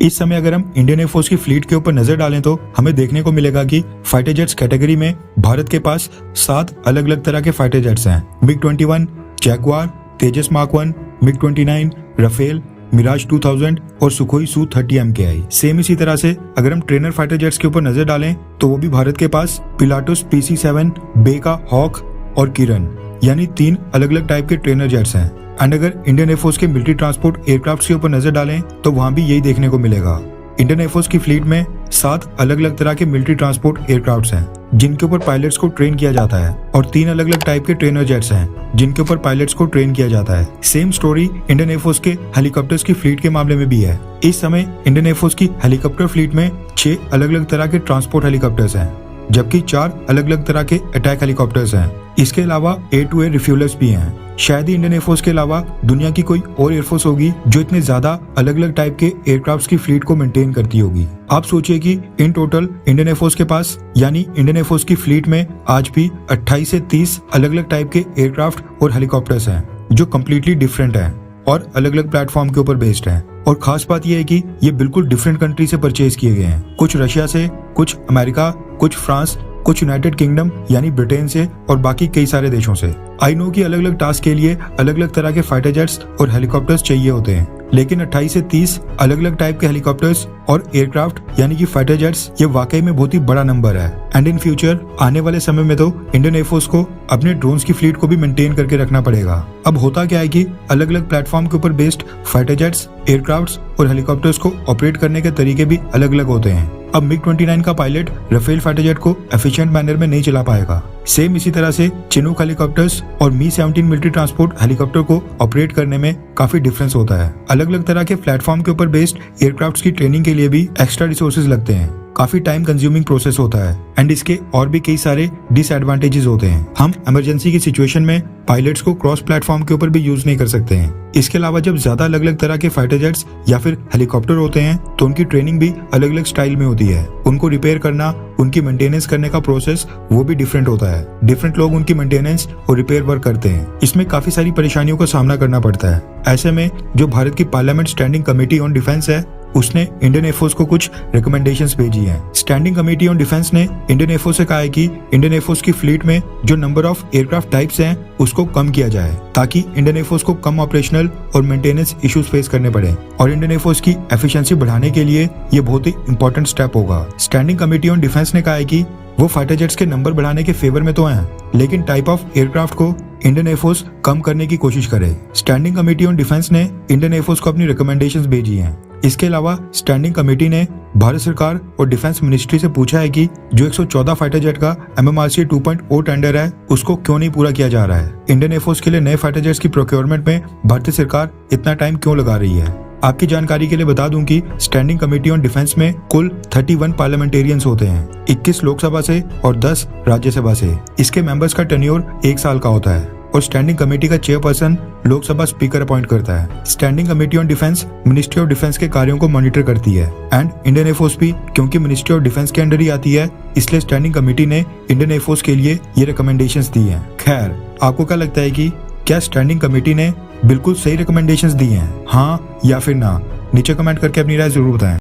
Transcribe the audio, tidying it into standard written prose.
इस समय अगर हम इंडियन एयरफोर्स की फ्लीट के ऊपर नजर डालें तो हमें देखने को मिलेगा कि फाइटर जेट्स कैटेगरी में भारत के पास 7 अलग अलग तरह के फाइटर जेट्स हैं। MiG-21, जैगवार, तेजस मार्क 1, MiG-29, राफेल, मिराज 2000 और सुखोई Su-30 MKI। सेम इसी तरह से अगर हम ट्रेनर फाइटर जेट्स के ऊपर नजर डालें तो वो भी भारत के पास पिलाटुस PC-7, बेका, हॉक और किरण यानी 3 अलग अलग टाइप के ट्रेनर जेट्स हैं। एंड अगर इंडियन एयरफोर्स के मिलिट्री ट्रांसपोर्ट एयरक्राफ्ट के ऊपर नजर डालें तो वहां भी यही देखने को मिलेगा। इंडियन एयरफोर्स की फ्लीट में 7 अलग अलग तरह के मिलिट्री ट्रांसपोर्ट एयरक्राफ्ट्स हैं जिनके ऊपर पायलट्स को ट्रेन किया जाता है और 3 अलग अलग टाइप के ट्रेनर जेट्स हैं जिनके ऊपर पायलट्स को ट्रेन किया जाता है। सेम स्टोरी इंडियन एयरफोर्स के हेलीकॉप्टर्स की फ्लीट के मामले में भी है। इस समय इंडियन एयरफोर्स की हेलीकॉप्टर फ्लीट में 6 अलग अलग तरह के ट्रांसपोर्ट हेलीकॉप्टर्स हैं जबकि 4 अलग अलग तरह के अटैक हेलीकॉप्टर्स हैं। इसके अलावा एयर टू एयर रिफ्यूलर्स भी हैं। शायद ही इंडियन एयरफोर्स के अलावा दुनिया की कोई और एयरफोर्स होगी जो इतने ज्यादा अलग अलग टाइप के एयरक्राफ्ट्स की फ्लीट को मेंटेन करती होगी। आप सोचिए कि इन टोटल इंडियन एयरफोर्स के पास यानी इंडियन एयरफोर्स की फ्लीट में आज भी 28 से 30 अलग अलग टाइप के एयरक्राफ्ट और हेलीकॉप्टर्स हैं जो कम्प्लीटली डिफरेंट हैं और अलग अलग प्लेटफॉर्म के ऊपर बेस्ड हैं। और खास बात यह है कि ये बिल्कुल डिफरेंट कंट्री से परचेज किए गए हैं। कुछ रशिया से, कुछ अमेरिका, कुछ फ्रांस, कुछ यूनाइटेड किंगडम यानी ब्रिटेन से और बाकी कई सारे देशों से। आई नो कि अलग अलग टास्क के लिए अलग अलग तरह के फाइटर जेट्स और हेलीकॉप्टर्स चाहिए होते हैं, लेकिन 28 से 30 अलग अलग टाइप के हेलीकॉप्टर्स और एयरक्राफ्ट यानी कि फाइटर जेट्स ये वाकई में बहुत ही बड़ा नंबर है। एंड इन फ्यूचर आने वाले समय में तो इंडियन एयरफोर्स को अपने ड्रोन्स की फ्लीट को भी मेंटेन करके रखना पड़ेगा। अब होता क्या है कि अलग अलग प्लेटफॉर्म के ऊपर बेस्ड फाइटर जेट्स, एयरक्राफ्ट्स और हेलीकॉप्टर्स को ऑपरेट करने के तरीके भी अलग अलग होते हैं। अब MiG-29 का पायलट राफेल फाइटर जेट को एफिशिएंट मैनर में नहीं चला पाएगा। सेम इसी तरह से चिनूक हेलीकॉप्टर्स और Mi-17 मिलिट्री ट्रांसपोर्ट हेलीकॉप्टर को ऑपरेट करने में काफी डिफरेंस होता है। अलग अलग तरह के प्लेटफॉर्म के ऊपर बेस्ड एयरक्राफ्ट्स की ट्रेनिंग के लिए भी एक्स्ट्रा रिसोर्सेज लगते हैं। काफी टाइम कंज्यूमिंग प्रोसेस होता है एंड इसके और भी कई सारे डिसएडवांटेजेस होते हैं। हम इमरजेंसी की सिचुएशन में पायलट्स को क्रॉस प्लेटफॉर्म के ऊपर भी यूज नहीं कर सकते हैं। इसके अलावा जब ज्यादा अलग अलग तरह के फाइटर जेट्स या फिर हेलीकॉप्टर होते हैं तो उनकी ट्रेनिंग भी अलग अलग स्टाइल में होती है। उनको रिपेयर करना, उनकी मेंटेनेंस करने का प्रोसेस वो भी डिफरेंट होता है। डिफरेंट लोग उनकी मेंटेनेंस और रिपेयर वर्क करते हैं। इसमें काफी सारी परेशानियों का सामना करना पड़ता है। ऐसे में जो भारत की parliament standing committee on defence है उसने इंडियन एयरफोर्स को कुछ रिकमेंडेशंस भेजी हैं। स्टैंडिंग कमेटी ऑन डिफेंस ने इंडियन एयरफोर्स से कहा है कि इंडियन एयरफोर्स की फ्लीट में जो नंबर ऑफ एयरक्राफ्ट टाइप्स हैं उसको कम किया जाए ताकि इंडियन एयरफोर्स को कम ऑपरेशनल और मेंटेनेंस इश्यूज फेस करने पड़े। और इंडियन एयरफोर्स की एफिशिएंसी बढ़ाने के लिए ये बहुत ही इंपॉर्टेंट स्टेप होगा। स्टैंडिंग कमेटी ऑन डिफेंस ने कहा है कि वो फाइटर जेट्स के नंबर बढ़ाने के फेवर में तो हैं, लेकिन टाइप ऑफ एयरक्राफ्ट को इंडियन एयरफोर्स कम करने की कोशिश करे। स्टैंडिंग कमेटी ऑन डिफेंस ने इंडियन एयरफोर्स को अपनी रिकमेंडेशंस भेजी हैं। इसके अलावा स्टैंडिंग कमेटी ने भारत सरकार और डिफेंस मिनिस्ट्री से पूछा है कि जो 114 फाइटर जेट का MMRC 2.0 टेंडर है उसको क्यों नहीं पूरा किया जा रहा है। इंडियन एयरफोर्स के लिए नए फाइटर जेट्स की प्रोक्योरमेंट में भारतीय सरकार इतना टाइम क्यों लगा रही है। आपकी जानकारी के लिए बता दूं कि स्टैंडिंग कमेटी ऑन डिफेंस में कुल 31 पार्लियामेंटेरियंस होते हैं, 21 लोकसभा से और 10 राज्यसभा से। इसके मेंबर्स का टेन्योर 1 साल का होता है और स्टैंडिंग कमेटी का चेयरपर्सन लोकसभा स्पीकर अपॉइंट करता है। Standing committee on defence ministry of defence के कार्यों को मॉनिटर करती है एंड इंडियन एयरफोर्स भी क्योंकि मिनिस्ट्री ऑफ डिफेंस के अंडर ही आती है, इसलिए स्टैंडिंग कमेटी ने इंडियन एयरफोर्स के लिए ये रिकमेंडेशंस दी हैं। खैर, आपको क्या लगता है कि क्या स्टैंडिंग कमेटी ने बिल्कुल सही रिकमेंडेशंस दी हैं, हाँ या फिर ना? नीचे कमेंट करके अपनी राय जरूर बताएं।